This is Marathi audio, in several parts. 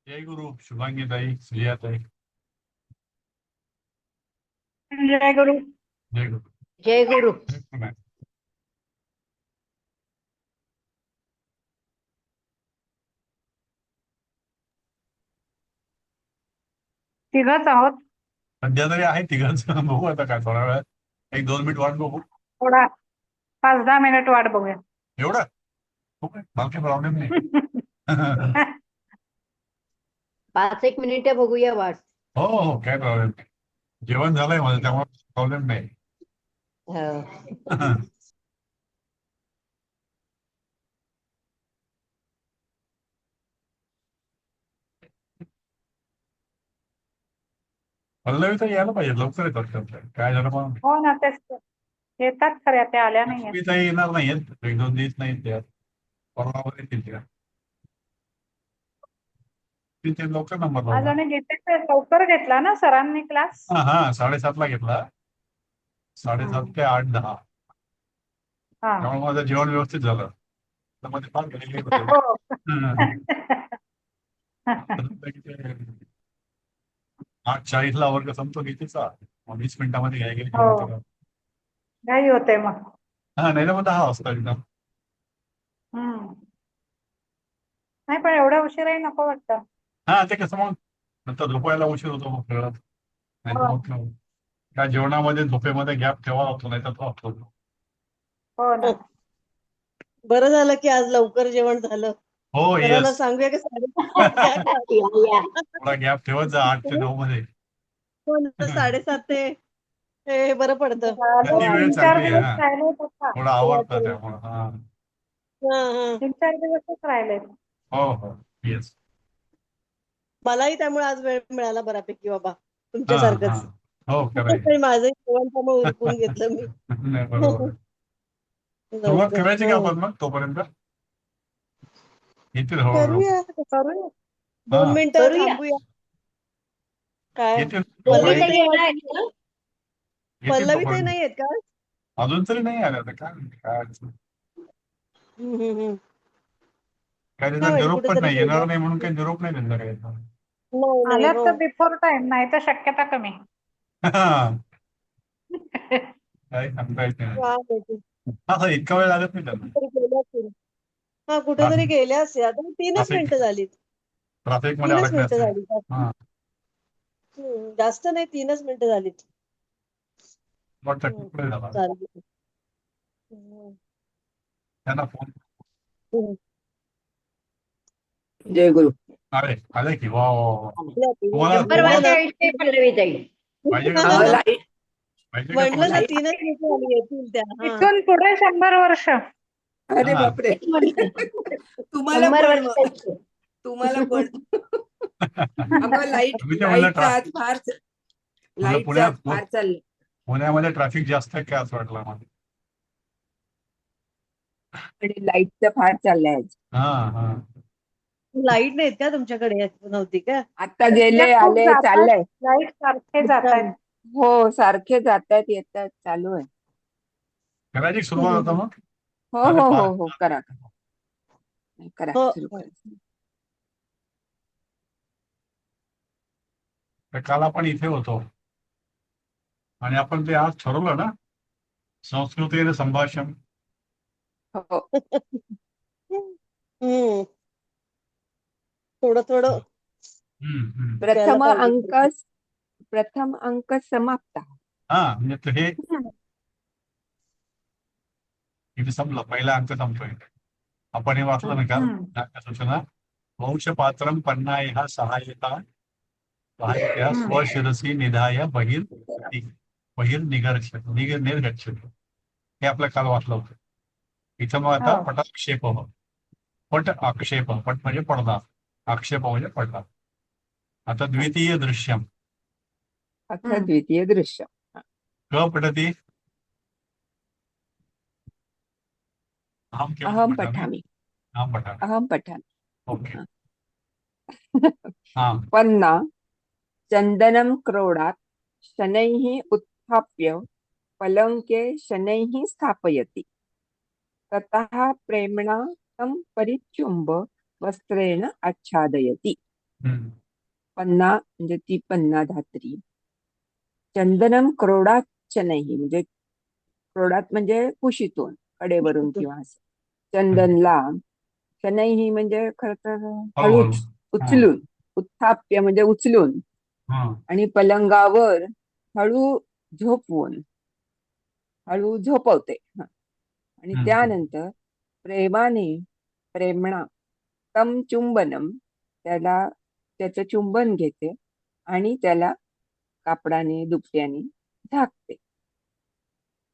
जय गुरु शुभांगीताई, सुजाताई. जय गुरु. जय गुरु. जय गुरु. नाही. तिघच आहोत. सध्या तरी आहे तिघांचं. बघू आता काय थोड्या वेळात. 1-2 मिनिट वाट बघू. थोडा 5-10 मिनिट वाट बघूया. एवढं ओके, मला काही प्रॉब्लेम नाही. 5-1 मिनिट बघूया वाट. हो हो, काय प्रॉब्लेम नाही. जेवण झालंय माझं, त्यामुळे प्रॉब्लेम नाही. हो. पल्लवी तर यायला पाहिजे, लवकर येतात त्या. काय झालं मग? हो ना, तेच तर. येतात खऱ्या, त्या आल्या नाहीये. लक्ष्मीताई येणार नाहीयेत, 1-2 दिवस नाही त्या. परवावर येतील त्या. तिथे लवकर नंबर आज लावला. आणि गीतेचे लवकर घेतला ना सरांनी क्लास. हा हा, 7:30ला घेतला. 7:30 ते 8:10. हा. त्यामुळे माझं जेवण व्यवस्थित झालं. तर मध्ये फार घाई होते. हो. किती 8:40ला वर्ग संपतो गीतेचा. मग 20 मिनिटामध्ये घ्यायला गेली हो, जेवण करा. घाई होते मग. हा, नाही तर मग 10 वाजता एकदम. हम्म. नाही, पण एवढ्या उशिराही नको वाटतं. हा, ते कसं मग नंतर झोपायला उशीर होतो मग खेळत. नाही तर हो. मग त्या जेवणामध्ये झोपेमध्ये गॅप ठेवा लागतो, नाही तर तो होतो. हो ना. बरं झालं की आज लवकर जेवण झालं. हो, सरांना येस. सांगूया की 7:30 या. थोडा गॅप ठेवत जा 8 ते 9 मध्ये. हो ना, 7:30 ते हे बरं पडतं. अजून ती वेळ 3-4 चांगली आहे. दिवस हा, राहिले पप्पा. थोडं आवडतं त्यामुळं. हा. हा हा. 3-4 दिवसच राहिले. हो हो, येस. मलाही त्यामुळे आज वेळ मिळाला बऱ्यापैकी बाबा, हा हा. तुमच्यासारखंच. हो, खरं आहे. आणि माझंही जेवण त्यामुळे उरकून घेतलं मी नाही, बरोबर आहे. सुरुवात लवकर. करायची का हो. आपण मग तोपर्यंत? येतील हळूहळू. करूया. करूया. 2 हा, मिनिटं करूया. थांबूया. काय येतील पल्लवी तोपर्यंत. पल्लवी ताई ताई येणार आहेत ना? येतील पल्लवी ताई तोपर्यंत. नाही आहेत का? अजून तरी नाही आल्या आता. काय म्हणते, काय अडचण? हम्म. काय काय त्याचा माहिती निरोप पण कुठेतरी नाही, गेल्या. येणार नाही म्हणून काही निरोप नाही त्यांना काही. नाही नाही. आल्यात हो. तर बिफोर टाइम, नाही तर शक्यता कमी. काय सांगता येत नाही. काय माहिती. हा, इतका वेळ लागत नाही त्यांना. कुठेतरी गेल्या असतील. हा, कुठेतरी ट्राफिक गेल्या असतील. आता 3च ट्राफिक मिनिटं झालीत. ट्राफिक मध्ये 3च अडकले मिनिटं असतील. झाली. हा, जास्त नाही, 3च मिनिटं झालीत. वाटतं पुढे झाला. चालेल. हम्म. त्यांना फोन. जय गुरु. अरे आले की, वा वा वा. तुम्हाला नंबर तुम्हाला परवाच्या आयुष्य पल्लवी ताई. पाहिजे का तुम्हाला? पाहिजे का म्हटलं ना तुम्हाला? 3च मिनिटं झाली, येतील त्या. हा. इथून पुढे 100 वर्ष. अरे हा. बापरे. तुम्हाला 100 पण वर्षाचे. तुम्हाला पण अगं लाईट तुम्ही ते म्हणलं लाईटचा आज फार म्हणलं लाईटचा आज फार चाललं. पुण्यामध्ये ट्रॅफिक जास्त आहे काय असं वाटलं मला. आणि लाईटचा फार चाललंय आज. हा हा. लाईट नाहीत का तुमच्याकडे? नव्हती का? आता गेले खूप आले जातात, चाललंय. लाईट सारखे जात आहेत. हो, सारखे जातात येतात चालू आहे. करायची सुरुवात होता मग. हो अरे हो फार. हो हो, करा करा हो. सुरू करा. तर काल आपण इथे होतो आणि आपण ते आज ठरवलं ना, संस्कृतीने संभाषण. हो, हम्म. थोडं थोडं प्रथम द्यायला अंक पाहिजे. प्रथम अंक समाप्त. हा, म्हणजे ते हे इथे संपलं, पहिला अंक संपतोय. आपण हे वाचलं ना काल, हम्म. सूचना. वंशपात्रम पन्नायः सहायता सहायत्या हम्म. स्वशिरसी निधाय निर्गच्छति. हे आपलं काल वाचलं होतं. इथं मग आता हो. पटाक्षेप. पट आक्षेप. पट म्हणजे पडदा, आक्षेप म्हणजे पडदा. आता द्वितीय दृश्यम. अथ हम्म. द्वितीय दृश्य. क पठती. अहम केवळ अहम पठामि. पठामि. अहम पठामि. अहम पठामि. ओके. हा. पन्ना चंदनम क्रोडात शनैः उत्थाप्य पलंके शनैः स्थापयति. ततः प्रेम्णा तं परिचुम्ब वस्त्रेण आच्छादयति. हम्म. पन्ना म्हणजे ती पन्ना धात्री. चंदनम क्रोडात शनैः म्हणजे क्रोडात म्हणजे कुशीतून कडेवरून किंवा असं. चंदनला शनैः म्हणजे खर तर हळूहळू. हळूच उचलून, उत्थाप्य म्हणजे उचलून हा. आणि पलंगावर हळू झोपवून, हळू झोपवते. आणि हम्म. त्यानंतर प्रेमाने, प्रेमणा तम चुंबनम त्याला त्याचं चुंबन घेते आणि त्याला कापडाने दुपट्याने झाकते.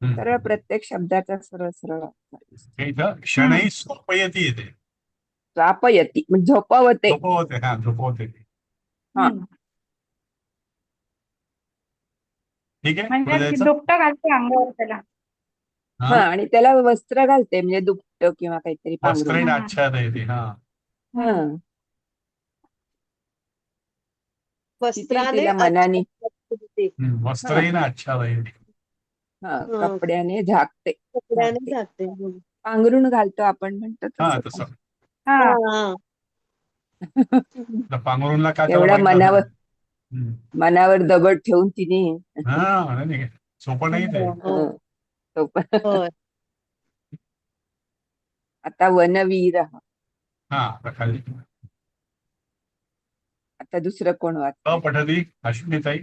तर हम्म. प्रत्येक शब्दाचा सरळ सरळ अर्थ आहे. हे इथं शनैः स्वपयती येते. स्वापयती म्हणजे झोपवते. झोपवते. हा, झोपवते. हा. हम्म. ठीक आहे, पुढे म्हणजे जायचं. दुपटं घालते अंगावर त्याला. हा हा. आणि त्याला वस्त्र घालते म्हणजे दुपटं किंवा काहीतरी पांघरून. वस्त्रेण आच्छादयते. हा. हा हम्म. किती वस्त्राने तिला मनाने वस्त्रेण आच्छादयते. हा हं, कपड्याने झाकते. कपड्याने झाकते. झाकते. पांघरून घालतो आपण म्हणतो हा, तसं. तसं. हा. हा. त्या पांघरूणला काय त्याला एवढ्या माहित नसेल. मनावर दगड ठेवून तिने हा, नाही, सोपं नाही ते. हो, तो पण. होय. आता वनवीर. हा, आता खाली. आता दुसरं कोण वाचतंय? पठती अश्विनीताई.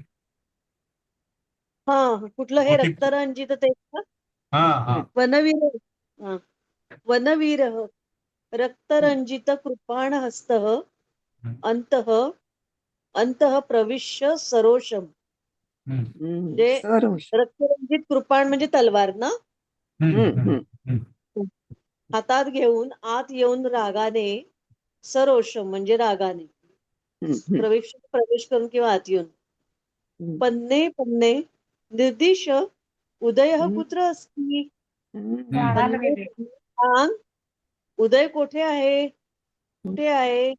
हा, कुठलं हे होती. रक्तरंजित ते का? हा, हा. वनवीर. हा. वनवीर रक्तरंजित कृपाण हस्तः अंतः अंतः प्रविश्य सरोषम. म्हणजे सरोष. रक्तरंजित कृपाण म्हणजे तलवार ना, हातात घेऊन आत येऊन रागाने, सरोषम म्हणजे रागाने प्रवेश करून किंवा आत येऊन. पन्ने पन्ने निर्दिश उदय कुत्र अस्ति. जाणार पन्ने गेली. पन्ने सांग, उदय कुठे आहे, कुठे आहे.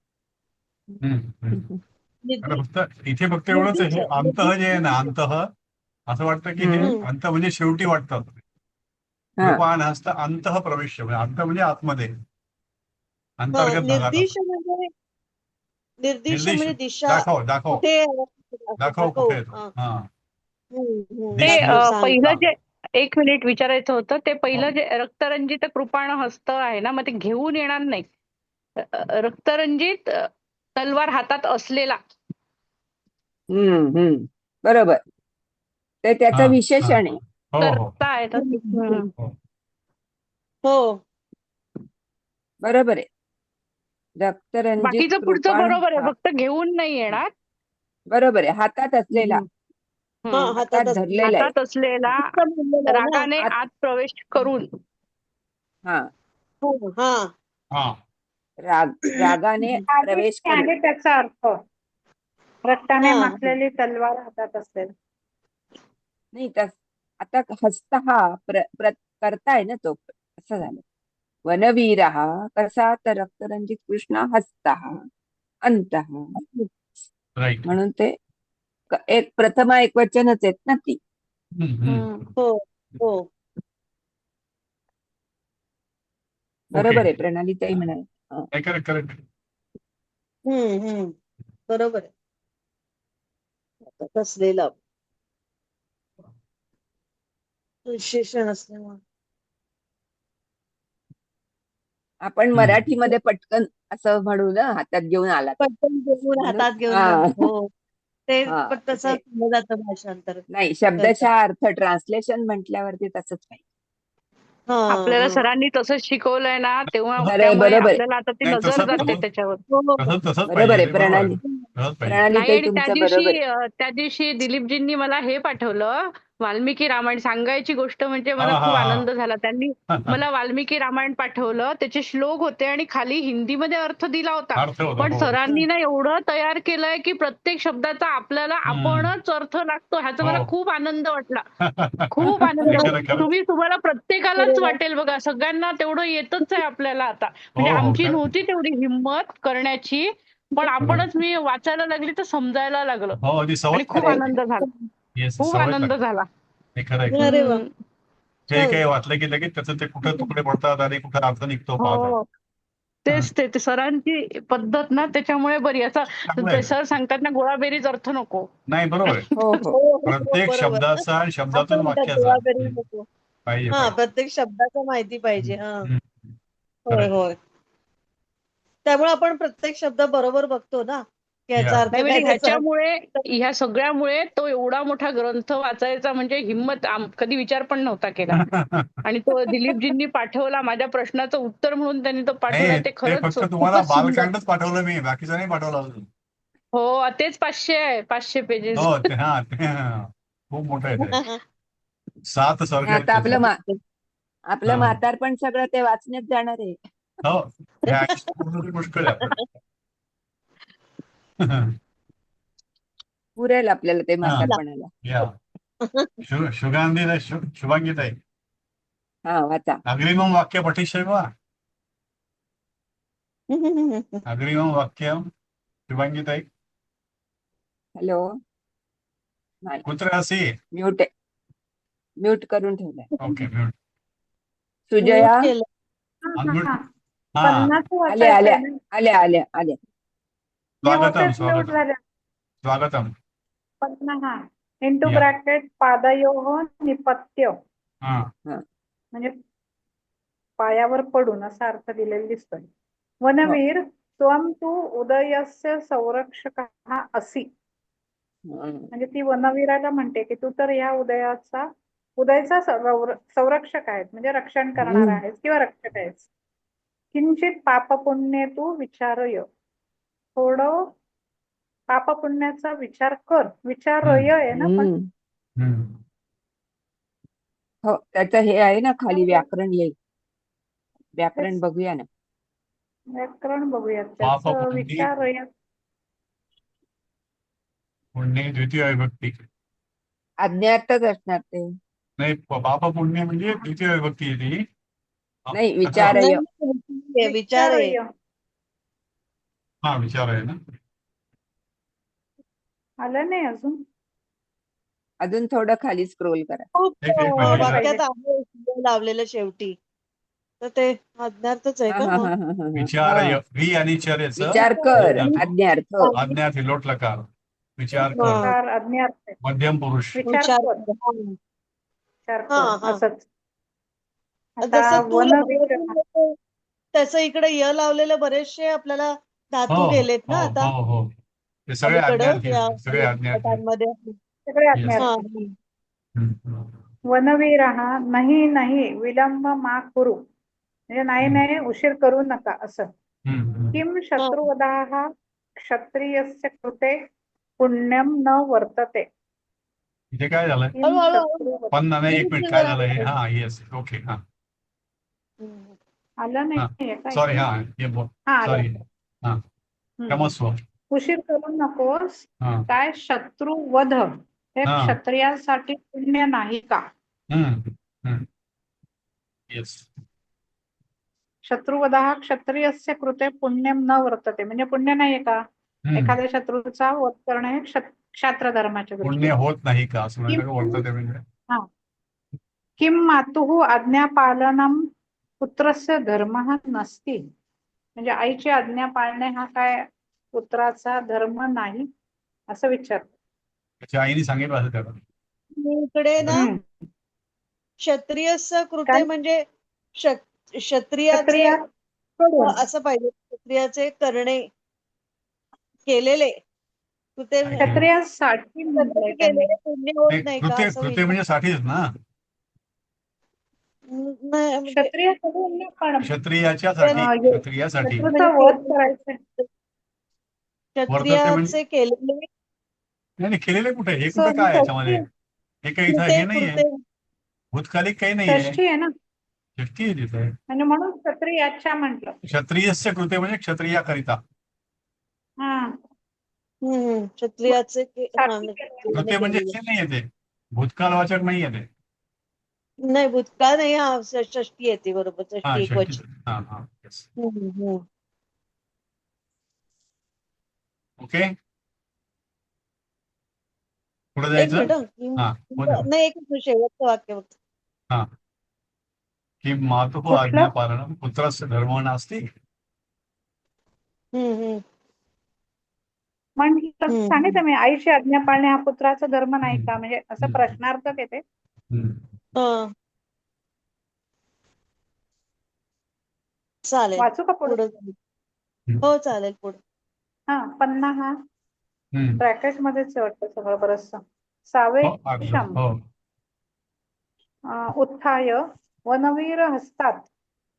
आता निर्दि- फक्त इथे फक्त एवढंच आहे, हे अंतः जे आहे ना, अंतः असं वाटतं की हे अंत म्हणजे शेवटी वाटतं. कृपाण हस्त अंतः प्रवेश म्हणजे अंत म्हणजे आतमध्ये, अंतर्गत भागात निर्दिश असं. म्हणजे निर्दिश निर्देश. म्हणजे दिशा. दाखव दाखव कुठे आहे? दाखव कुठे आहे तो. हा. हा. ते दाखव, सांग. पहिलं जे 1 मिनिट विचारायचं होतं, ते पहिलं जे रक्तरंजित कृपाण हस्त आहे ना, मग ते घेऊन येणार नाही. रक्तरंजित तलवार हातात असलेला. बरोबर. ते त्याचं हा, विशेषण आहे. हो हो करता आहे तर हो. हो. बरोबर आहे. रक्तरंजित बाकीचं पुढचं कृपाण. बरोबर आहे, फक्त घेऊन नाही येणार. बरोबर आहे. हातात असलेला, हा, हातात धरलेला आहे. हातात असलेला रागाने आत प्रवेश करून. हा, हा. हा. रागाने प्रवेश करून. आहे त्याचा अर्थ. रक्ताने हा. माखलेली तलवार हातात असेल. नाही तर आता हस्त हा करताय ना तो, असं झालं. वनवीर कसा तर रक्तरंजित कृष्ण हस्त अंतः. राईट. म्हणून ते एक प्रथमा एक वचनच आहेत ना ती. हो हो. बरोबर आहे प्रणाली ताई म्हणाल. Correct correct. बरोबर आहे. कसलेला विशेषण असल्यामुळे आपण मराठीमध्ये पटकन असं म्हणू ना, हातात घेऊन आला पटकन घेऊन हातात घेऊन हा. जातो. हो. ते हा, पण तसं केलं जातं भाषांतर. नाही शब्दशः अर्थ ट्रान्सलेशन म्हटल्यावरती तसंच पाहिजे. आपल्याला सरांनी तसंच शिकवलंय ना, तेव्हा बरोबर त्यामुळे आहे. आपल्याला आता ती नाही, नजर तसंच जाते त्याच्यावर. तसंच बरोबर पाहिजे आहे ते. प्रणाली. तसंच पाहिजे. प्रणाली नाही, ताई आणि तुमचं बरोबर आहे. त्या दिवशी दिलीपजींनी मला हे पाठवलं, वाल्मिकी रामायण. सांगायची गोष्ट म्हणजे मला हा, खूप हा, आनंद झाला. त्यांनी मला वाल्मिकी रामायण पाठवलं, त्याचे श्लोक होते आणि खाली हिंदीमध्ये अर्थ दिला होता. अर्थ होता. पण हो. सरांनी ना एवढं तयार केलंय की प्रत्येक शब्दाचा आपल्याला आपणच अर्थ लागतो. ह्याचा मला खूप आनंद वाटला. खूप आनंद. खरंच. तुम्हाला प्रत्येकालाच वाटेल बघा, सगळ्यांना तेवढं येतच आहे आपल्याला आता. म्हणजे हो, आमची खरं. नव्हती तेवढी हिंमत करण्याची, पण आपणच मी वाचायला लागली तर समजायला लागलं. हो, आधी सवय आणि खूप लागते. आनंद झाला. Yes, खूप सवय आनंद लागते. झाला. हे खरं आहे. अरे वा. हे काही वाचलं की लगेच त्याचं ते कुठं तुकडे पडतात आणि कुठं अर्थ निघतो पाहतात. हो. तेच ते सरांची पद्धत ना त्याच्यामुळे बरी. असं चांगलं आहे. सर सांगतात ना, गोळाबेरीज अर्थ नको. नाही, बरोबर आहे. हो हो हो, हो, प्रत्येक बरोबर. शब्दाचा आणि असं शब्दातून म्हणतात वाक्याचा गोळाबेरी नको. पाहिजे हा, पाहिजे. प्रत्येक शब्दाचं माहिती पाहिजे. हा, हम्म. होय खरंय. होय. त्यामुळे आपण प्रत्येक शब्द बरोबर बघतो ना, की याचा या. अर्थ नाही म्हणजे काय त्याचा. ह्या सगळ्यामुळे तो एवढा मोठा ग्रंथ वाचायचा म्हणजे हिंमत कधी विचार पण नव्हता केला. आणि तो दिलीपजींनी पाठवला, माझ्या प्रश्नाचं उत्तर म्हणून त्यांनी तो पाठवला. नाही, ते ते खरंच फक्त तुम्हाला खूपच सुंदर. बालकांडच पाठवलं मी, बाकीचं नाही पाठवलं अजून. हो, तेच 500 आहे, 500 पेजेस. हो, ते खूप मोठं आहे ते. 7 सर्ग आहेत आता त्याचे. आपलं हा. म्हातारपण सगळं ते वाचण्यात जाणार आहे. हो, हे आयुष्य पूर्ण मुश्किल आहे आपल्याला. पुरेल आपल्याला ते हा. म्हातारपणाला. या शुभांगी शुभांगीताई, हा वाचा. अग्रिमं वाक्य पठिष्यति वा? अग्रिमं वाक्यं शुभांगीताई, हॅलो. नाही, कुत्र असि? म्यूट करून ठेवलाय. Okay, mute. सुजया. म्यूट केलं. अनम्यूट. हा, 50 आल्या वाचायचंय आल्या ना. आल्या आल्या आल्या. स्वागतम स्वागतम स्वागतम. 50 इंटू या. ब्रॅकेट पादयोः निपत्य, हा. म्हणजे पायावर पडून असा अर्थ दिलेला दिसतोय. हो. वनवीर त्वं तु उदयस्य संरक्षकः असि, म्हणजे ती वनवीराला म्हणते की तू तर या उदयाचा संरक्षक आहेस, म्हणजे रक्षण करणार आहेस किंवा रक्षक आहेस. किंचित पापपुण्ये तू विचारय, थोडं पापपुण्याचा विचार कर. विचारय आहे ना, पण हम्म. हो, त्याचं हे आहे ना खाली व्याकरण येईल. व्याकरण बघूया ना. व्याकरण बघूयात पाप त्याचं. पुण्य विचारय पुण्य द्वितीय विभक्ती. अज्ञातच असणार ते. नाही, पाप पुण्य म्हणजे द्वितीय विभक्ती आहे ती. नाही, विचारय. नाही, विचार आहे. हा, विचार आहे ना. आलं नाही अजून. अजून थोडं खाली स्क्रोल करा. खूप एक मिनिट. वाक्यात आहे लावलेलं शेवटी, तर ते अज्ञार्थच आहे हा का हा मग? हा हा हा विचारय, हा. वी आणि चरेचं विचार कर, अज्ञार्थ. आज्ञा लोट लकार. विचार कर, विचार अज्ञात आहे. मध्यम पुरुष. विचार विचार कर. कर. हा. विचार हा, कर हा. असंच. आता जसं तू वनवीर त्याचं इकडे य लावलेलं बरेचसे आपल्याला धातू हो गेलेत ना हो आता हो हो, ते सगळे अलीकडं आज्ञार्थी या आहेत, सगळे आज्ञार्थी आहेत. पाठांमध्ये. सगळे Yes. अज्ञात. हा. हम्म. वनवीरः नाही नाही विलंब मा कुरु, म्हणजे नाही नाही उशीर करू नका असं. हम्म. किम शत्रुवधाः क्षत्रियस्य कृते पुण्यम न वर्तते. इथे काय झालंय? किम पन्ना नाही, एक मिनिट, काय झालंय? हा, येस, ओके. हा आलं हा, नाही काय? सॉरी. हा, हे बोल. हा, सॉरी. हा, क्षमस्व. उशीर करू नकोस. हा. काय शत्रुवध हे हा. क्षत्रियांसाठी पुण्य नाही का? येस. शत्रुवधाः क्षत्रियस्य कृते पुण्यम न वर्तते, म्हणजे पुण्य नाहीये का एखाद्या शत्रूचा वध करणे हे क्षात्र धर्माच्या पुण्य दृष्टीने. होत नाही का असं म्हणतात, वर्तते म्हणजे. हा. किम मातुः आज्ञापालनम पुत्रस्य धर्मः नसती, म्हणजे आईची आज्ञा पाळणे हा काय पुत्राचा धर्म नाही असं विचार. त्याच्या आईने सांगितलं असं त्याला. इकडे ना क्षत्रियस्य कृते म्हणजे क्षत्रियाचे असं पाहिजे, क्षत्रियाचे करणे केलेले कृते क्षत्रियांसाठी केलेले पुण्य होत नाही का कृत्य असं कृत्य म्हणजे साठीच ना. म्हणजे क्षत्रिय क्षत्रियाच्यासाठी, क्षत्रियासाठी वध करायचं. वर्तते म्हणजे क्षत्रियाचे केलेले नाही, केलेले कुठे, हे कुठे काय याच्यामध्ये, हे काही इथं हे नाहीये, भूतकालिक काही नाहीये, षष्ठी आहे ना, षष्ठी आहे तिथे. म्हणजे म्हणून क्षत्रियाच्या म्हटलं. क्षत्रियस्य कृते म्हणजे क्षत्रियाकरिता. क्षत्रियाचे कृते म्हणजे हे नाहीये, ते भूतकालवाचक नाहीये ते. नाही, भूतकाळ नाही, हा षष्ठी येते बरोबर, हा, षष्ठी एकवचन. षष्ठी. हा हा, येस. ओके, पुढे एक जायचं. हा, मिनिट, नाही, एक शेवटचं वाक्य बघ. हा, कि मातुः आज्ञापालनं पुत्रस्य धर्मो नास्ति. हम्म म्हटलं हम्म सांगितलं मी, आईची आज्ञा पाळणे हा पुत्राचा धर्म नाही का, म्हणजे असं हम्म. प्रश्नार्थक येते. हम्म. हं. चालेल वाचू का पुढे? पुढे हो चालेल पुढे हा, पन्ना हा हम्म. ब्रॅकेट मध्येच वाटतं सगळं बरचसं. हो, सावेशम हो. उत्थाय वनवीर हस्तात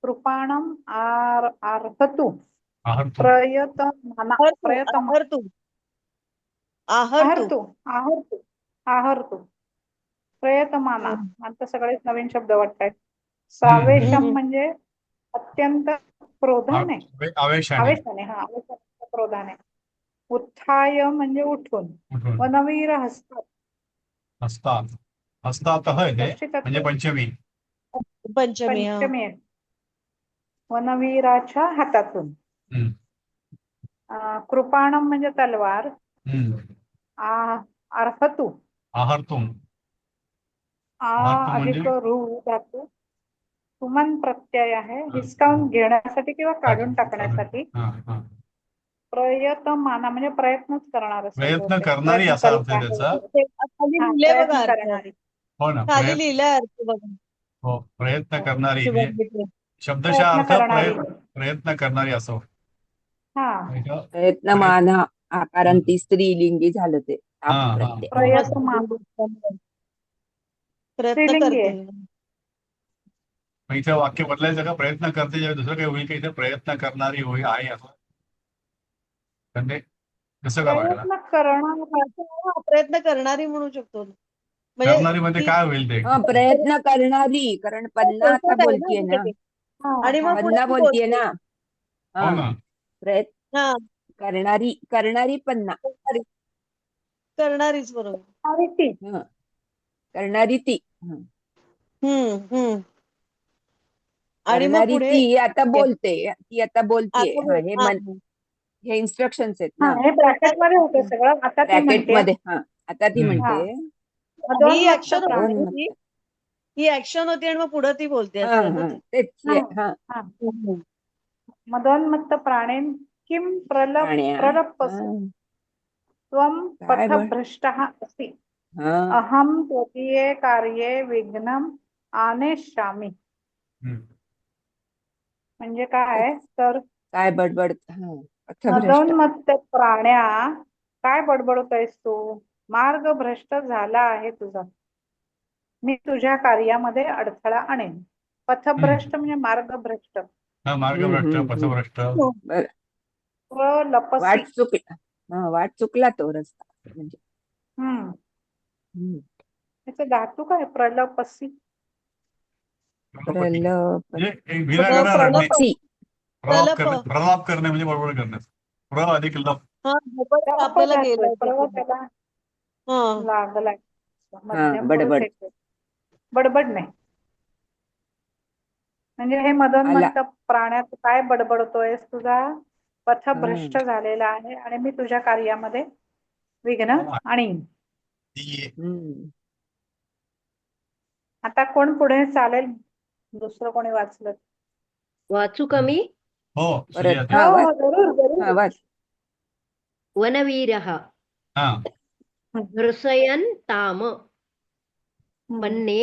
कृपाणम आर्हतु आहर्तुम. प्रयतमाना आहर्तू प्रयतमा आहर्तू आहर्तू आहर्तु आहर्तु आहर्तु प्रयतमाना. आता सगळेच नवीन शब्द वाटतायत. सावेशम म्हणजे अत्यंत क्रोधाने, आवेशाने. आवेशाने, हा आवेशाने, क्रोधाने. उत्थाय म्हणजे उठून. उठून. वनवीर हस्तात, हस्तात. हस्तातः येते षष्ठी म्हणजे तत्पुरुष पंचमी. पंचमी हा पंचमी आहे. वनवीराच्या हातातून. हम्म. कृपाणम म्हणजे तलवार. हम्म. अर्हतु आहर्तुम. आ आहर्तुम म्हणजे अधिक रू धातू, तुमन प्रत्यय आहे, हिसकावून घेण्यासाठी किंवा काढून टाकण्यासाठी. हा, हा. प्रयतमाना म्हणजे प्रयत्नच करणार असेल प्रयत्न बहुतेक. करणारी प्रयत्न असा करीत अर्थ आहे आहे. त्याचा. ते खाली हा, लिहिलंय बघा प्रयत्न अर्थ करणारी. हो ना, खाली लिहिलंय अर्थ बघा हो, प्रयत्न करणारी शुभम म्हणजे मित्र. शब्दशः प्रयत्न अर्थ करणारी. प्रयत्न करणारी असं. हा, प्रयत्नमान आकारांती स्त्रीलिंगी झालं ते. हा, हा. प्रत्यय. प्रयत्नमान प्रयत्न स्त्रीलिंगी करते आहे. मग इथं वाक्य बदलायचं का? प्रयत्न करते ज्यावेळी दुसरं काही होईल का? इथे प्रयत्न करणारी होईल आहे असं. पण ते कसं करायला? प्रयत्न करणं. प्रयत्न करणारी म्हणू शकतो म्हणजे करणारी मध्ये ती काय होईल ते? हा, प्रयत्न करणारी, कारण पन्ना आता पोपट आहे ना बोलतीये ना. तिथे. हा, आणि हा. मग पुढे पन्ना ती बोलतीये बोलते ना. हो हा, ना. प्रयत्न हा करणारी, करणारी पन्ना. करणारीच बरोबर आणि ती. हं. करणारी ती. हं. हम्म आणि मग करणारी पुढे ती आता बोलते, ती आता बोलतीये. आता हा, हा, हे इन्स्ट्रक्शन्स आहेत हा, ना हे ब्रॅकेट मध्ये होतं सगळं. आता ती ब्रॅकेट म्हणते. मध्ये. हा, आता ती हम्म. हा, म्हणते. ही मदोन्मत्त ऍक्शन प्राणी. होती ही ऍक्शन होती आणि मग पुढे ती बोलते हा, असं आहे ना हा, ते तेच. हा, हा, हा. हम्म. मदोन्मत्त प्राणेन किम प्राण्या. प्रलपसि हा, त्वं काय बर. पथभ्रष्टः असि. हा, अहम त्वदीये कार्ये विघ्नम आनेष्यामि. हम्म. म्हणजे काय तर, काय बडबड. हा, पथभ्रष्ट. मदोन्मत्त प्राण्या, काय बडबडतोयस तू? मार्ग भ्रष्ट झाला आहे तुझा. मी तुझ्या कार्यामध्ये अडथळा आणेन. पथभ्रष्ट म्हणजे मार्गभ्रष्ट. हा, मार्गभ्रष्ट, पथभ्रष्ट. बर. प्रलपसी. वाट चुकला. हा, वाट चुकला तो रस्ता म्हणजे. हम्म. हम्म. त्याचे धातू काय? प्रलपसी. प्रलोभती. प्रलप. म्हणजे एक विरागणा रडणे. प्रलप प्रलाप करणे म्हणजे बडबड करणे. प्र अधिक लप. हा मोबाईल प्रप आपल्याला धातू गेलाय आहे. प्रव त्याला हा लागलाय. हा, मध्यम पुरुष बडबड. एक आहे. बडबड नाही. म्हणजे हे आला. मदोन्मत्त प्राण्यात काय बडबडतोयस? तुझा हा. पथभ्रष्ट झालेला आहे आणि मी तुझ्या कार्यामध्ये विघ्न आणीन. हम्म. आता कोण पुढे चालेल? दुसरं कोणी वाचलं? वाचू का मी? हो, परत. सुजाता. हा, हो, वाच. जरूर जरूर. हा, वाच. वनवीरः हा. भृशयन् ताम पन्ने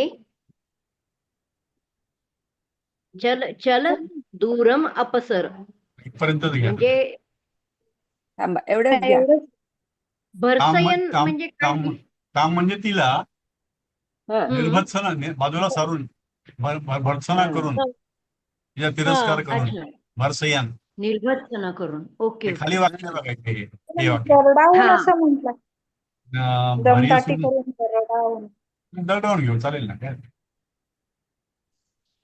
चल चल दूरम अपसर. इथपर्यंतच घ्या. म्हणजे थांबा, एवढंच घ्या. एवढंच. भरसयन म्हणजे काय? काम म्हणजे तिला हा, निर्भत्सना, बाजूला सारून भर्त्सना हा. करून, तिचा हा तिरस्कार करून. अच्छा, भरसयन. निर्भत्सना करून. ओके हे ओके. खाली वाक्य बघायचे. हे वाक्य दरडावून हा, असं म्हटलं. दमदाटी भरीसून करून दरडावून. दरडावून घेऊ चालेल ना काय?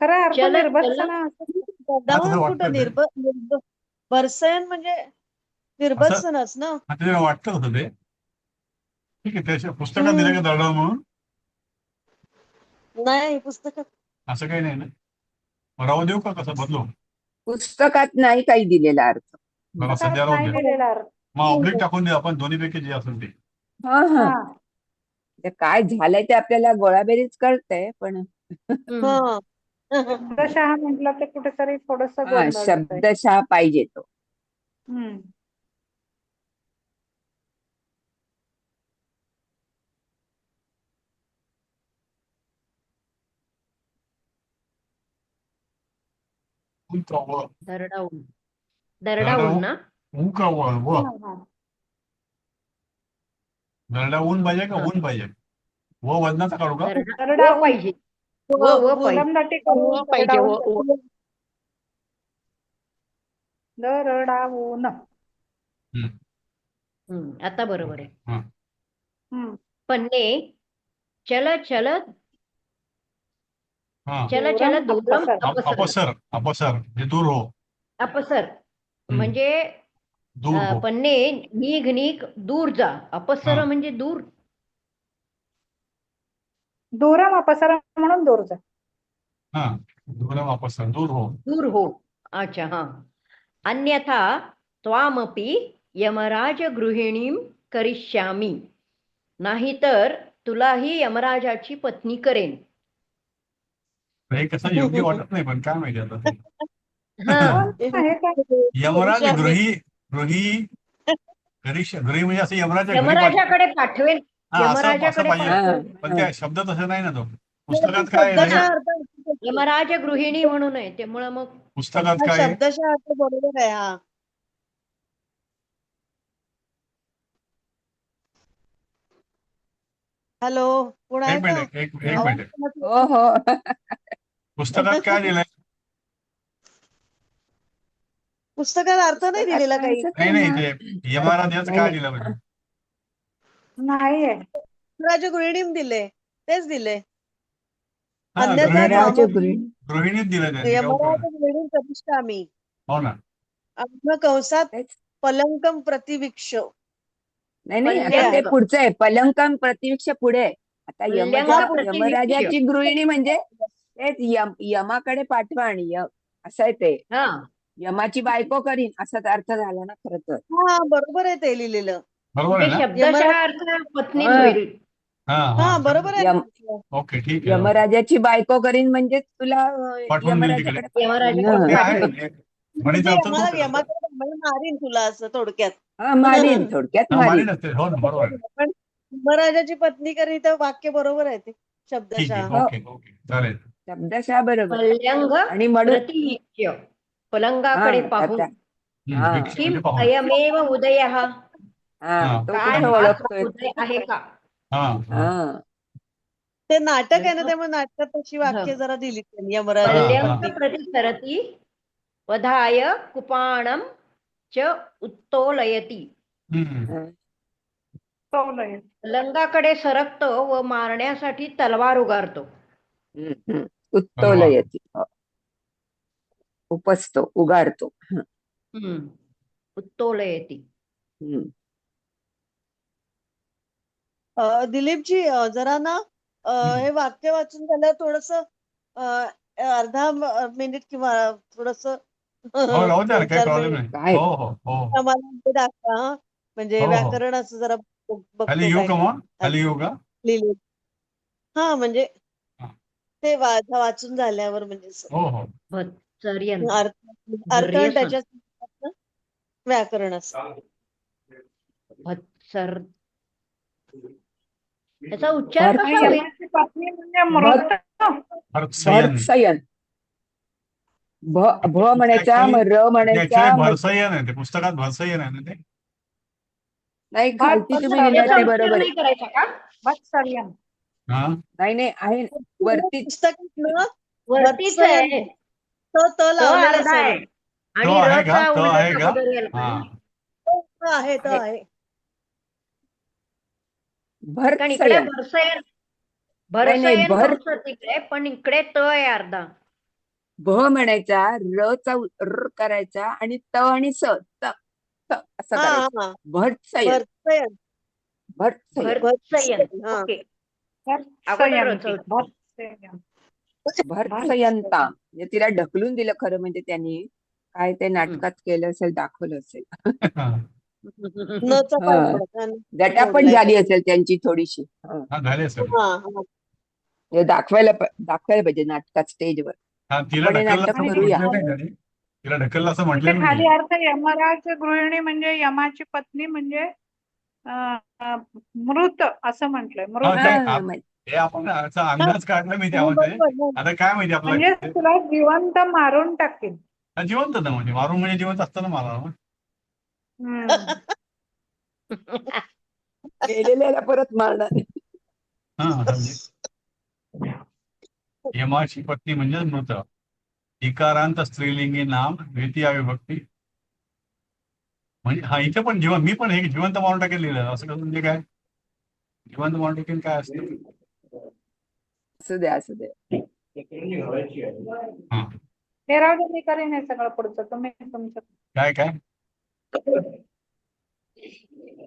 खरा अर्थ चल चल निर्भत्सना असं. हा, तसं दडावून वाटतं कुठं ते. भरसयन म्हणजे असं निर्भत्सनच ना. ते वाटतं होतं ते. ठीक आहे, त्याच्या पुस्तकात दिलं हम्म का दरडाव म्हणून? नाही पुस्तकात असं काही नाही ना. मग राहू देऊ का? कसं बदलू? पुस्तकात नाही काही दिलेला अर्थ. बघा, पुस्तकात सध्या राहू नाही द्या. दिलेला अर्थ. मग ऑब्लिक टाकून देऊ आपण, दोन्हीपैकी जे असेल ते. हा, हा. हा, ते काय झालंय ते आपल्याला गोळाबेरीज कळतंय, पण हम्म. हा शब्दशः म्हटलं तर कुठेतरी थोडस हा, गोंधळ होतोय. शब्दशः पाहिजे तो. हम्म. उंकावळ दरडाऊन दरडाऊन ना उंकावळ व हा, हा. दरडाऊन पाहिजे का ऊन पाहिजे व वजनाचा काढू का व पाहिजे व पाहिजे उलमदाटी करून हो, पाहिजे हो, दरडावून हो. दरडावून. आता बरोबर आहे. हा. हम्म. पन्ने चल चल हा. चल चल दूरम दूरम अपसर. अपसर अपसर म्हणजे दूर हो अपसर म्हणजे दूर हो पन्ने निघ निघ दूर जा. अपसर हा. म्हणजे दूर. दूरम अपसर म्हणून दूर जा. हा दूरम अपसर दूर हो दूर हो. अच्छा हा. अन्यथा त्वामपि यमराज गृहिणीं करिष्यामी. नाहीतर तुलाही यमराजाची पत्नी करेन. हे कसं योग्य वाटत नाही पण काय माहिती आता ते हा हे काय यमराज आम्ही- गृही गृही म्हणजे असं यमराजा घरी यमराजाकडे पाठवेन. हा असं यमराजाकडे पाहिजे पाठवेन. पण त्या शब्द तसं नाही ना तो पुस्तकात काय आहे शब्दशः रे? अर्थ यमराज गृहिणी म्हणून आहे त्यामुळे मग पुस्तकात काय आहे? शब्दशः अर्थ बरोबर आहे हा. हॅलो, कोण आहे एक का? मिनिट एक मिनिट हो हो पुस्तकात काय दिलंय? पुस्तकात अर्थ नाही पुस्तकात दिलेला काय काही. असत नाही ना नाही ते यमराजाचं नाही, काय नाही. दिलं म्हणजे नाहीये. राज गृहिणीम दिले, तेच दिले. हा अन्यथा यमराज त्वामपि गृहिणी गृहिणीच दिलं त्यांनी काय उपयोग यमराज नाही. गृहिणीम करिष्यामी. हो ना अग्न कंसात तेच. पलंकम प्रतिवीक्ष. नाही नाही आता ते पल्यंक. पुढचं आहे पलंकम प्रतिवीक्ष पुढे आहे. आता पल्यंक प्रतिवीक्ष. यमराजाची गृहिणी म्हणजे तेच यमाकडे पाठवा आणि असं आहे ते हा यमाची बायको करीन असाच अर्थ झाला ना खरं तर. हा बरोबर आहे ते लिहिलेलं. बरोबर आहे ते ना शब्दशः अर्थ पत्नी हा. होईल. हा हा बरोबर आहे. ओके ठीक आहे यमराजाची बायको करीन म्हणजे तुला पाठवून देईल तिकडे. यमराजाकडे पाठवीन. यमराजाकडे ते हा. आहे म्हणजे म्हणीचा अर्थ तोच आहे. यमाकडे मारीन तुला असं थोडक्यात. हा मारीन थोडक्यात हा मारीन. मारीन असते हो ना बरोबर आहे पण यमराजाची पत्नी करी तर वाक्य बरोबर आहे ते ठीक शब्दशः. आहे ओके ओके चालेल शब्दशः बरोबर पल्यंग आणि म्हणून प्रतिवीक्ष्य. पलंगाकडे हा पाहून. आता हा भिक्षा किम म्हणजे पाहून अयमेव उदयः. हा हा. तो काय कुठे हाच ओळखतोय उदय आहे का? हा हा हा ते नाटक आहे ना त्यामुळे नाटकात तशी वाक्य हा. जरा दिली त्यांनी हा, यमराजाची हा. पत्नी. पल्यंक प्रतिसरती वधाय कुपाणम च उत्तोलयती. हम्म. तोलय. पलंगाकडे सरकतो व मारण्यासाठी तलवार उगारतो. उत्तोलयती उपसतो उगारतो. उत्तोलयती. हम्म. दिलीपजी जरा ना हे वाक्य वाचून झाल्यावर थोडस अर्धा मिनिट किंवा थोडस हो राहू द्या ना, काही 2-4 प्रॉब्लेम मिनिट नाही काय हो हो हो आम्हाला ते दाखवा हा. म्हणजे हो, हो. व्याकरणाचं जरा खाली बघतो येऊ काय का काय मग खाली येऊ का लिहिले. हा म्हणजे हा. ते वाचून झाल्यावर म्हणजे असं. हो हो भत्सर्यन. अर्थ धैर्यसन. त्याच्यात व्याकरण असं. भत्सर. त्याचा उच्चार भर- कसा होईल? यमाची पत्नी म्हणजे मृत. भरसयन भर्त्सयन भ म्हणायचा मग र म्हणायचा ऍक्च्युली मग भरसयन आहे ते पुस्तकात भरसयन आहे ना ते नाही खालती तुम्ही भत्सर्यन. लिहिलं त्याचा ते उच्चार बरोबर आहे. नाही करायचा का? भत्सर्यन. हा नाही नाही आहे वरतीच पुस्तकात ना वरतीच भत्सयन आहे. तो त लावलेला अर्धा आहे असेल. तो आणि आहे का रचा तो उल्लेख आहे का अगोदर यायला हा पाहिजे. तो आहे तो आहे. कारण इकडे भर्त्सयन भरसयन नाही नाही भरसयन भर कंस तिकडे पण इकडे त आहे अर्धा. भ म्हणायचा र चा र करायचा आणि त आणि स त त असं हा करायचं. हा भर्त्सयन भत्सयन भर्त्सयन भरसयन. हा. ओके. अगोदर रच भत्सयंती. होतं. भत्सयन. भर्त्सयंता म्हणजे तिला ढकलून दिलं खरं म्हणजे त्यांनी काय ते नाटकात केलं असेल दाखवलं असेल. न चा पाय हा. पडत जटापट जोडलाय. झाली असेल त्यांची थोडीशी. हा. हा झाले असेल हा हा हे दाखवायला पाहिजे नाटकात स्टेजवर. हा तिला आपण हे ढकललं नाटक आणि पण करूया. म्हटलं नाही त्याने तिला ढकललं असं इथे म्हटलेलं खाली नाही. अर्थ यमराज गृहिणी म्हणजे यमाची पत्नी म्हणजे अं, अं, मृत असं म्हटलंय, हा मृत. ते हा हे आपण याचा हा, अंदाज काढला मी हो, त्यामध्ये. बरोबर बरोबर. आता काय माहिती म्हणजे आपलं तुला जिवंत मारून टाकेल. जिवंत ना, म्हणजे मारून म्हणजे जिवंत असताना मला ना. हम्म. गेलेल्याला परत मारणार नाही. हा म्हणजे यमाची पत्नी म्हणजे मृत. इकारांत स्त्रीलिंगी नाम द्वितीया विभक्ती. म्हणजे हा इथे पण मी पण हे जिवंत मारून टाकेल लिहिलं असं कसं, म्हणजे काय जिवंत मारून टाकेल काय असतं. असू द्या असू द्या. हा हे राहू दे, मी करेन हे सगळं पुढचं, तुम्ही तुमचं. काय काय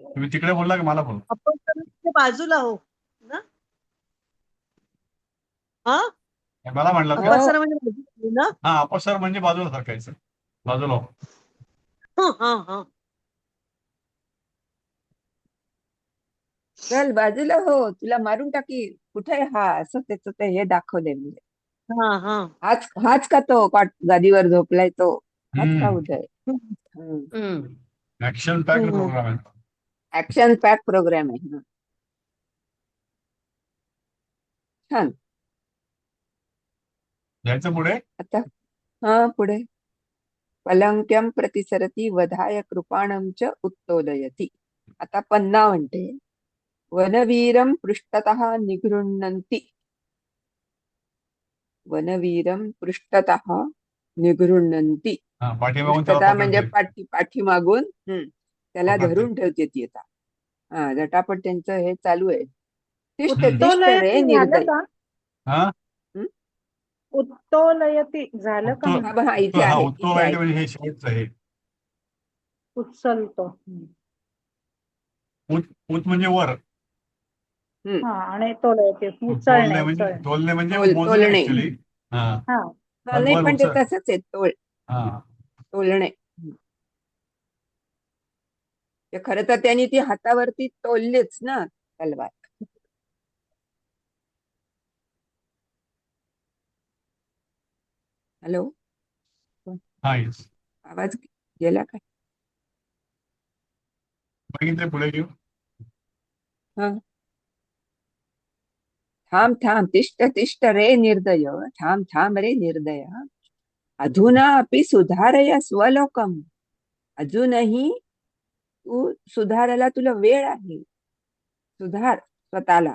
तुम्ही तिकडे बोलला की मला बोल. आपण तर नुसते बाजूला हो ना. हा, मला म्हणलात का? हो अपसर म्हणजे बाजूला ना. हा अपसर म्हणजे बाजूला सरकायचं, बाजूला हो. हा हा हा. चल बाजूला हो, तुला मारून टाकी. कुठे हा, असं त्याचं ते हे दाखवलंय म्हणजे. हा हा. हाच का तो गादीवर झोपलाय तो, हाच का हम्म उदय. ऍक्शन पॅक्ड हम्म. प्रोग्राम आहे. ऍक्शन पॅक प्रोग्राम आहे. छान. जायचं पुढे. आता हा पुढे. पलंक्यम प्रतिसरती वधाय कृपाणं च उत्तोलयति. आता पन्ना म्हणते, वनवीरं पृष्ठतः निगृह्णन्ति. वनवीरं पृष्ठतः निगृह्णन्ति. हा पाठीमागून त्याला पृष्ठतः म्हणजे पकडतोय. पाठीमागून त्याला पकडतोय. धरून ठेवते आता. हा झटापट त्यांचं हे चालू आहे. तिष्ठ हम्म. तिष्ठ रे उत्तोलयती झालं निर्दय. का? हा हं? उत्तोलयती झालं का उत्तर म्हणलं? हा इथे उत्तर हा आहे, उत्तर इथे आहे आहे. म्हणजे हे शेवटचं आहे. उचलतो. उत म्हणजे वर. हम्म. हा, आणि तोलयती उचलणे, म्हणजे उचलणे. तोलणे म्हणजे मोजणे तोलणे. ऍक्च्युली. हा हा. हा, नाही वर पण ते उचल. तसंच आहे, हा तोलणे. ते खरं तर त्यांनी ती हातावरती तोललीच ना तलवार. हॅलो, हा येस. आवाज गेला काय? बघितले पुढे घेऊ. हा, थांब थांब, तिष्ठ तिष्ठ रे निर्दय. थांब थांब रे निर्दय. अधुना अपि सुधारय स्वलोकम. अजूनही तू सुधारायला तुला वेळ आहे. सुधार स्वतःला.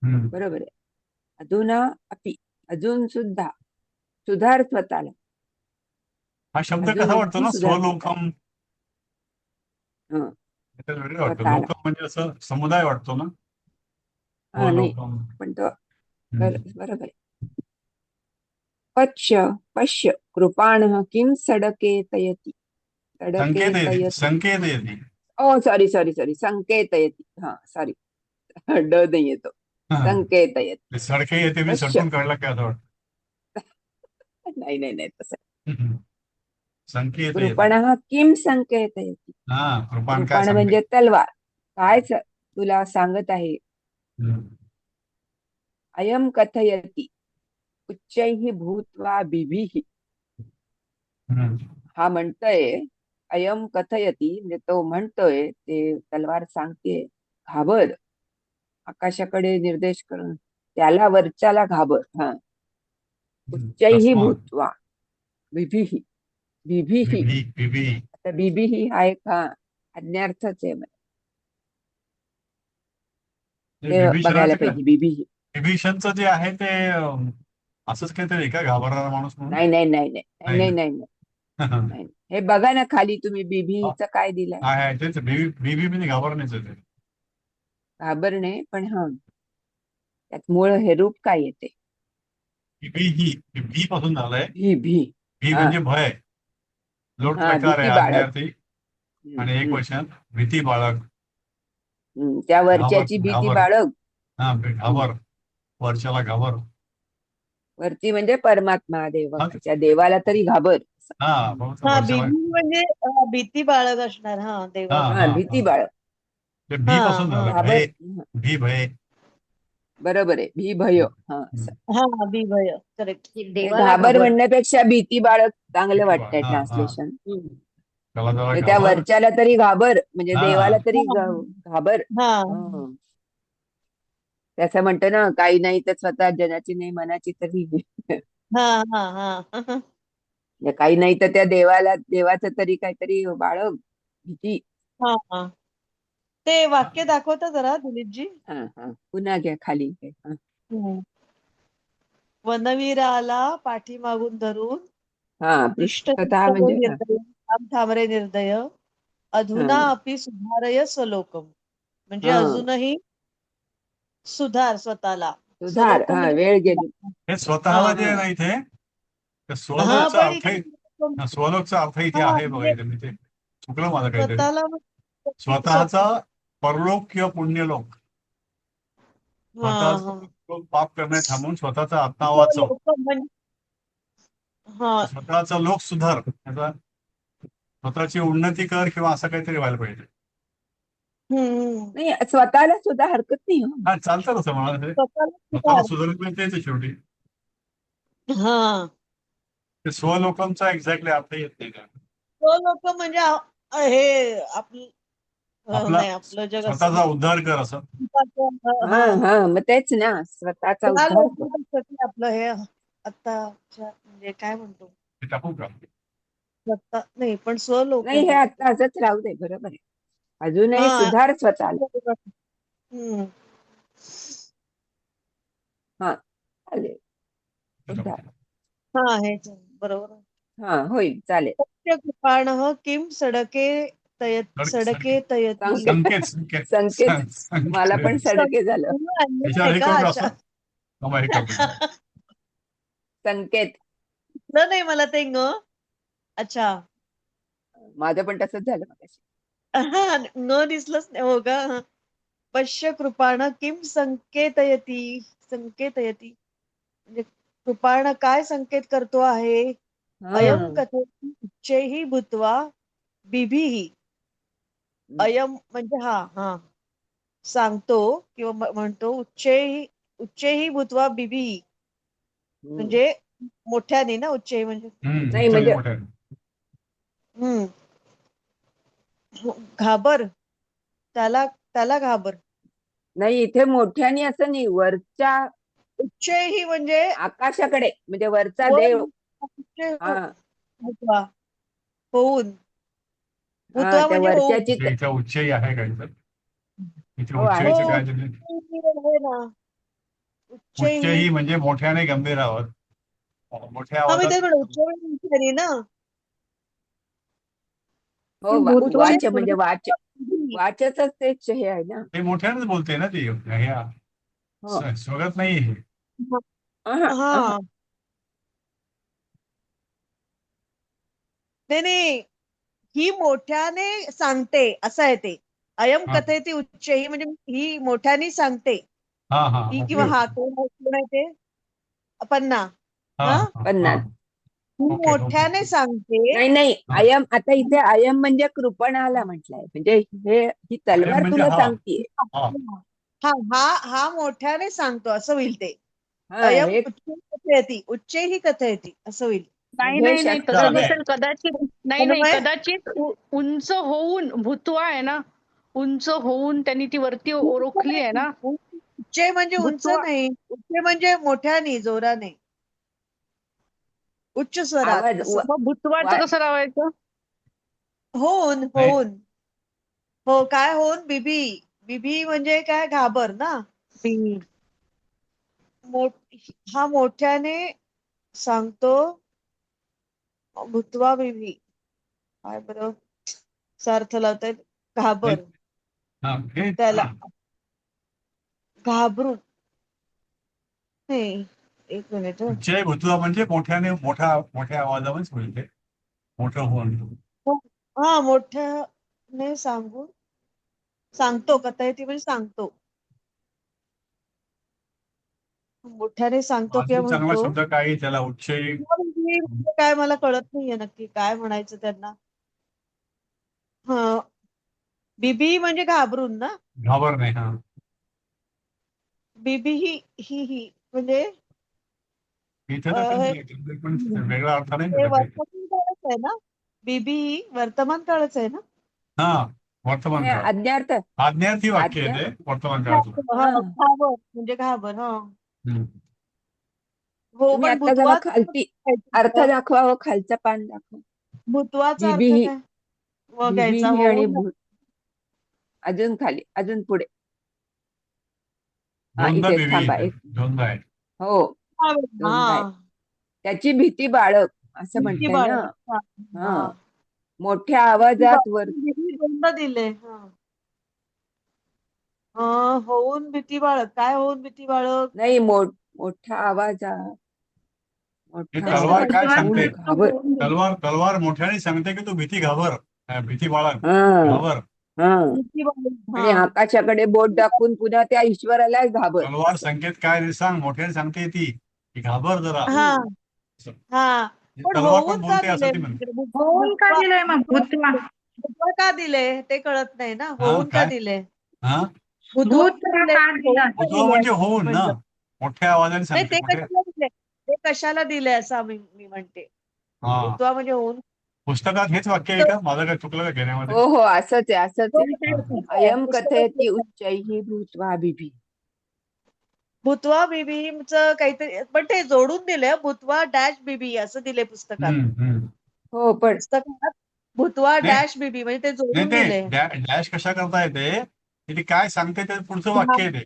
हम्म. बरोबर आहे. अधुना अपि, अजून सुद्धा सुधार स्वतःला. हा शब्द कसा वाटतो अजूनही ना, सुधार स्वतःला. स्वलोकम. हं, त्याचा वेगळा वाटतो. स्वतःला. लोकम म्हणजे असं समुदाय वाटतो ना, हा नाही, स्वलोकम. पण तो हम्म. बरोबर आहे. पश्य पश्य कृपाणः किं सडकेतयति. संकेत येते, सडकेतयति. संकेत येते. ओ सॉरी सॉरी सॉरी, संकेतयति. हा सॉरी, ड नाही येतो. हा. संकेतयति. ते सडके येते मी पश्य, सडकून काढला काय असं वाटतं. नाही नाही नाही तसं. हम्म. संकेत येते. कृपणः किं संकेतयति. हा कृपान काय कृपण सांगते. म्हणजे तलवार. काय तुला सांगत आहे. हम्म. अयम कथयति उच्चैः भूत्वा बिभिः. हम्म. हा म्हणतोय, अयम कथयति म्हणजे तो म्हणतोय, ते तलवार सांगते, घाबर. आकाशाकडे निर्देश करून त्याला वरच्याला घाबर. हा, उच्चैः तस्मा भूत्वा बिभिः. बिभिः, विभी विभी. आता बिभिः हा एक आज्ञार्थच आहे. ते ते बघायला विभीषणाचं काय, पाहिजे. बिभिः. विभीषणचं जे आहे ते असंच काहीतरी आहे का, घाबरणारा माणूस म्हणून. नाही नाही नाही नाही नाही नाही ना. नाही नाही नाही. हे बघा ना खाली तुम्ही, बिभिःचं काय दिलंय. आहे तेच बीबी म्हणजे घाबरण्याचं आहे ते. घाबरणे, पण हा त्यात मूळ हे रूप काय येते. बीबी ही भी पासून झालंय. भी भी. भी हा म्हणजे भय. लोट हा, लकार आहे भीती बाळग. आज्ञार्थी. आणि एक वचन भीती बाळग. त्या घाबर वरच्याची भीती घाबर. बाळग. हा घाबर, वरच्याला घाबर. वरती म्हणजे परमात्मा हा देवाच्या देवाला तरी घाबर. हा हा, वरच्याला. बिबी म्हणजे भीती बाळग असणार. हा, हा देवाला. हा, हा भीती हा बाळग. ते हा भी पासून हा. झालं, घाबर. भय. भी भय. बरोबर आहे. भी भय. हा असं. हा बिभय करेक्ट. की हे देवाला घाबर घाबर. म्हणण्यापेक्षा भीती बाळग चांगलं किती वाटतंय हा हा ट्रान्सलेशन. त्याला जरा त्या घाबर. वरच्याला तरी घाबर म्हणजे देवाला हा तरी हा घाबर. हा हं. त्याचं म्हणतो ना, काही नाही तर स्वतः जनाची नाही मनाची तरी हा हा हा काही नाही तर त्या देवाला देवाचं तरी काहीतरी बाळग भीती. हा हा. ते वाक्य दाखवता जरा दिलीपजी. हा हा पुन्हा घ्या खाली. हा. हम्म. वनवीराला पाठीमागून धरून हा पृष्ठतः म्हणजे हा निर्दय थांब थांब रे निर्दय हा अधुना अपि सुधारय स्वलोकम. म्हणजे हा अजूनही सुधार स्वतःला. सुधार. स्वलोकम हा म्हणजे वेळ गेली. हे हा स्वतःला जे हा आहे ना इथे त्या हा स्वलोकचा पण अर्थ इकडे हा, स्वलोकचा अर्थ इथे हा आहे बघा म्हणजे इथे मी ते चुकलं माझं काहीतरी. स्वतःला स्वतःचा परलोक किंवा पुण्यलोक हा स्वतःच हा पाप करणे थांबून स्वतःचा आत्मा वाचव, स्वलोकम म्हणजे हा स्वतःचा लोक सुधार, त्याचा स्वतःची उन्नती कर किंवा असं काहीतरी व्हायला पाहिजे. हम्म नाही स्वतःला सुद्धा हरकत नाही हो. हा चालतं तसं मला ते. स्वतःला स्वतःला सुधार. सुधारत नाही तेच आहे शेवटी. हा ते स्वलोकांचा एक्झॅक्टली अर्थ येत नाही का. स्वलोकम म्हणजे हे आपलं आपला नाही आपलं जग असं स्वतःचा उद्धार कर असं. हा हा हा मग तेच ना स्वतःचा त्या उद्धार कर. लोकांसाठी आपलं हे आताच्या म्हणजे काय म्हणतो ते टाकू का. स्वतः नाही पण नाही स्वलोकम हे आहे. आता असंच राहू दे. बरोबर आहे. अजूनही हा सुधार स्वतःला. हम्म हा चालेल. ते उद्धार. टाकू. हा हेच आहे. बरोबर आहे. हा होईल चालेल. सत्यकृपाणः किं सडके सडके तयती. संकेत संकेत संकेत. मला पण संकेत सडके झालं. याच्यावर आहे हे का करू अच्छा. असं. थांबा, हे करतो. संकेत. नाही मला ते अच्छा माझं पण तसंच झालं मगाशी. हा न दिसलंच नाही हो का. पश्य कृपाण किम संकेतयती. संकेतयती म्हणजे कृपाण काय संकेत करतो आहे. अयम हा कथेची उच्चैहि भूत्वा बिभिहि. अयम म्हणजे हा हा सांगतो किंवा म्हणतो उच्चैहि भूत्वा बिभिहि हम्म. म्हणजे मोठ्याने ना उच्चैहि म्हणजे नाही उच्चाई म्हणजे मोठ्या. हम्म घाबर त्याला त्याला घाबर. नाही इथे मोठ्याने असं नाही वरच्या उच्चैहि म्हणजे आकाशाकडे म्हणजे वरचा वर देव. उच्चैहि हा भूत्वा होऊन हा भूत्वा त्या म्हणजे होऊन. वरच्याची इथे उच्चाई आहे का इथं. इथे हो आहे हो उच्चाईचं की. काय दिलं. आहे ना उच्चैहि. उच्चई म्हणजे मोठ्याने गंभीर आवाज. मोठ्या हा मी आवाजात. ते म्हणतो उच्चैहि ना. हो भूतवा वाच म्हणजे वाच. उच्चैहि वाचच तेच हे आहे ना. ते मोठ्यानेच बोलते ना ती ह्या हो स्वगत नाही हे. अहं, अहं. हा नाही नाही ही मोठ्याने सांगते असं आहे ते. अयम हा कथेती उच्चैहि म्हणजे ही मोठ्याने सांगते. हा हा ही ओके किंवा हा ओके. कोण आहे ते पन्ना. हा हा हा हा पन्नास. ही ओके ओके. मोठ्याने सांगते. नाही नाही हा अयम आता इथे अयम म्हणजे कृपणाला म्हटलंय म्हणजे हे ही अयम तलवार म्हणजे तुला हा सांगतीये. हा हा हा हा मोठ्याने सांगतो असं होईल ते. हा अयम हे कथयती उच्चैहि कथयती असं होईल. नाही हे नाही नाही शक्य तसं नाही आहे. नसेल कदाचित. नाही नाही अनुमय कदाचित उंच होऊन भुतवा आहे ना. उंच होऊन त्यांनी ती वरती ओळखली आहे ना. उच्चय म्हणजे उंच भुतवा नाही. उच्चय म्हणजे मोठ्याने जोराने उच्च स्वरात आवाज असं. मग भुतवाचं कसं लावायचं. होऊन नाही. होऊन हो काय होऊन बिबी. बिबी म्हणजे काय घाबर ना. हा मोठ्याने सांगतो भुतवा बिबी काय बरं अर्थ लावतायत नाही. घाबर हा हे त्याला हा. घाबरून नाही. एक मिनिट उच्चाई भुतवा म्हणजे मोठ्याने मोठ्या आवाजावरच होईल ते मोठं होऊन. हा मोठ्याने सांगतो कथयती म्हणजे सांगतो. मोठ्याने सांगतो किंवा अजून चांगला म्हणतो. शब्द काय आहे त्याला उच्चाई. काय मला कळत नाहीये नक्की काय म्हणायचं त्यांना. हा बिबी म्हणजे घाबरून ना. घाबर नाही. हा बीबी ही म्हणजे इथे अ, तर पण वेगळा अर्थ नाही ते ना त्याचा. वर्तमान काळच आहे ना. बीबी ही वर्तमान काळच आहे ना. हा, वर्तमान नाही, काळ. अज्ञार्थ आज्ञार्थी वाक्य आहे आज्ञा ते वर्तमान काळातलं. हा. घाबर म्हणजे घाबर. हा हम्म. हो, तुम्ही पण आता जरा भूतवाचा खालती अर्थ दाखवा, खालचं पान दाखवा. भूतवाचा अर्थ बीबी काय व बीबी घ्यायचा ही आणि होऊन भूत. अजून खाली, अजून पुढे. हा, दोनदा इथेच बेबी थांबा येते, एक. दोनदा आहे. हो, दोनदा आहे. त्याची भीती बाळग असं भीती म्हणतंय बाळग. ना. हा. हा, मोठ्या भीती आवाजात बाळग. भीती दोनदा दिले. होऊन भीती बाळग. काय होऊन भीती बाळग? नाही, मोठ्या आवाजात, हे मोठ्या तेच तर तलवार काय आवाजात म्हणते. होऊन सांगते? घाबर. तलवार मोठ्याने सांगते की तू भीती घाबर, भीती बाळग, हा घाबर. हा. भीती बाळग. आणि आकाशाकडे बोट दाखवून पुन्हा त्या ईश्वराला घाबर तलवार असं. संकेत काय ते सांग, मोठ्याने सांगते ती की घाबर जरा. हा असं. हा. पण तलवार पण होऊन का बोलते असं दिले? ती म्हणते. होऊन का दिलंय मग भूतवा? भूतवा का दिले ते कळत नाही ना. हा, होऊन का काय? दिले? हा, भूतवा भूतवा दिले. का दिला? होऊन का उजवा दिले म्हणजे असं होऊन ना, म्हणलं. मोठ्या आवाजाने नाही, सांगते ते मोठ्या. कशाला दिले? ते कशाला दिले असं मी म्हणते. हा, भूतवा म्हणजे होऊन. पुस्तकात हेच वाक्य आहे का? माझं काय चुकलं का घेण्यामध्ये? हो हो, असंच आहे, असंच आहे. अयम कथयति पुस्तकात उच्चैः भूत्वा बिभी. भूतवा बीबीच काहीतरी, पण ते जोडून दिले. भूतवा डॅश बीबी असं दिले पुस्तकात. हम्म. हो, पण पुस्तकात भूतवा नाही डॅश बीबी म्हणजे ते नाही, जोडून ते दिले. डॅश कशा करता येते? ती काय सांगते ते पुढचं वाक्य आहे ते.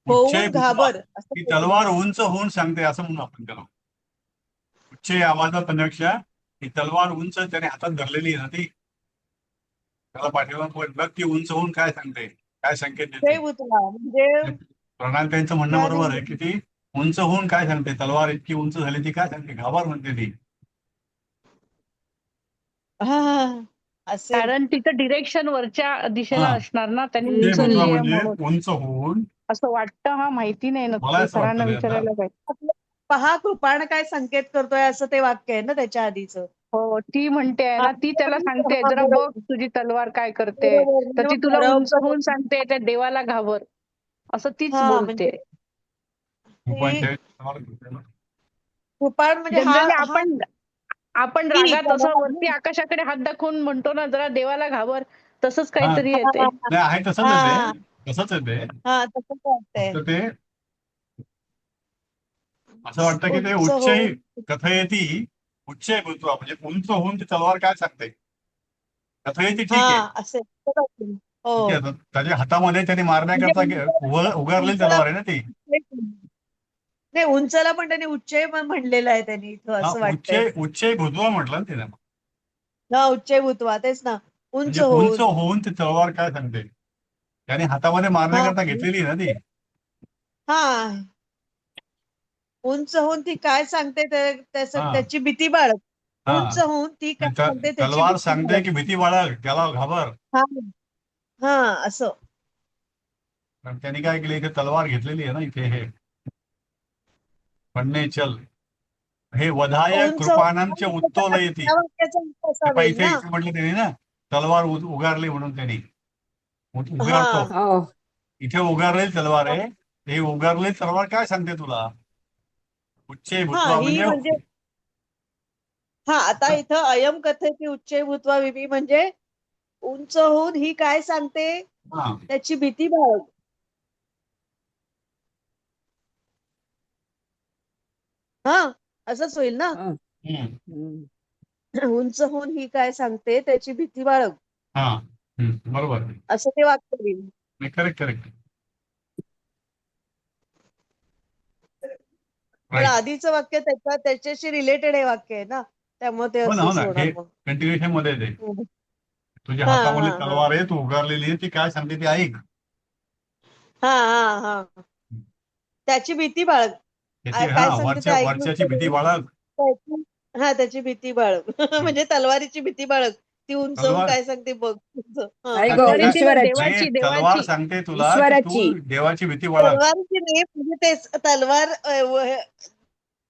उच्चय होऊन भूतवा, घाबर असं ती बोलले. तलवार उंच होऊन सांगते असं म्हणून आपण त्याला. उच्च आवाजात म्हणण्यापेक्षा ती तलवार उंच त्याने हातात धरलेली आहे ना ती, त्याला पाठीवर बघ ती उंच होऊन काय सांगते, काय संकेत ते देते. भूतवा म्हणजे प्रणाल त्यांचं म्हणणं काय बरोबर आहे की ती उंच होऊन काय सांगते, तलवार इतकी उंच झाली ती काय सांगते, घाबर म्हणते ती. असेल. कारण तिचं डिरेक्शन वरच्या दिशेला हा, असणार ना, त्यांनी उच्चय भूतवा उचलली आहे म्हणजे म्हणून उंच होऊन. असं वाटतं. हा, माहिती नाही मला नक्की, असं सरांना वाटतं ते आता. विचारायला पाहिजे. पहा कृपाण काय संकेत करतोय असं ते वाक्य आहे ना त्याच्या आधीच. हो, ती म्हणते आहे ना, ती त्याला सांगते जरा बघ तुझी तलवार काय करते, तर ती तुला उंच होऊन सांगते त्या देवाला घाबर, असं तीच म्हणजे बोलते. उपाय कृपाण म्हणजे जनरली हा आपण ती रागात असं वरती आकाशाकडे हात दाखवून म्हणतो ना, जरा देवाला घाबर, तसंच हा, काहीतरी येते. नाही आहे तसंच आहे ते, तसंच आहे ते. तसंच वाटतंय. फक्त ते असं वाटतं की ते उंच उच्चही होऊन. कथयती, उच्चय भूत्वा म्हणजे उंच होऊन ती तलवार काय सांगते. कथयती ठीक आहे, असेल. हो. ठीक आहे. त्याच्या हातामध्ये त्याने मारण्याकरता उगारलेली उंचला तलवार आहे ना ती. नाही, उंचला पण त्यांनी उच्चय म्हणलेलं आहे त्यांनी इथं हा, असं वाटतंय. उच्चय भूत्वा म्हटलं ना तिने. उच्चय भूतवा तेच ना, उंच म्हणजे उंच होऊन. होऊन ती तलवार काय सांगते, त्याने हातामध्ये मारण्याकरता घेतलेली आहे ना ती. हा, उंच होऊन ती काय सांगते हा त्याची भीती बाळग. हा, उंच होऊन ती काय सांगते त्याची तलवार भीती सांगते बाळग. की भीती बाळग, त्याला घाबर. हा हा असं. पण त्यांनी काय केलं, इथे तलवार घेतलेली आहे ना इथे, हे म्हणणे चल हे वधाय उंच कृपाणांच्या उत्तोल येते. त्या वाक्याचा अर्थ असा हे होईल इथे ना. इथे म्हटलं त्यांनी ना, तलवार उगारली म्हणून त्यांनी उगारतो. हा हो, इथे उगारलेली तलवार आहे. हे उगारलेली तलवार काय सांगते तुला, उच्चय भूत्वा ही म्हणजे आता इथं अयम कथेची उच्चय भूतवा विभी म्हणजे उंच होऊन ही काय सांगते हा, त्याची भीती बाळग. असंच होईल ना. हं, हम्म, हं. उंच होऊन ही काय सांगते त्याची भीती बाळग, हा, बरोबर. असं ते वाक्य होईल. करेक्ट पण राईट. आधीचं वाक्य त्याच्याशी रिलेटेड हे वाक्य आहे ना, त्यामुळे ते हो असंच ना, हे होणार मग. कंटिन्युएशन मध्ये आहे ते. तुझ्या हा हातामध्ये हा हा तलवार आहे, तू उगारलेली आहे, ती काय सांगते ती ऐक. हा हा हा त्याची भीती बाळग. त्याची काय सांगते ते वरच्याची भीती ऐकून बाळग. त्याची भीती बाळग. म्हणजे तलवारीची भीती बाळग. ती उंच होऊन तलवार काय सांगते बघ. नाही हा, गो, ती तरी काय तिला ईश्वराची. नाही, देवाची तलवार देवाची सांगते तुला की तू ईश्वराची. देवाची भीती बाळग. तलवारीची नाही म्हणजे तेच तलवार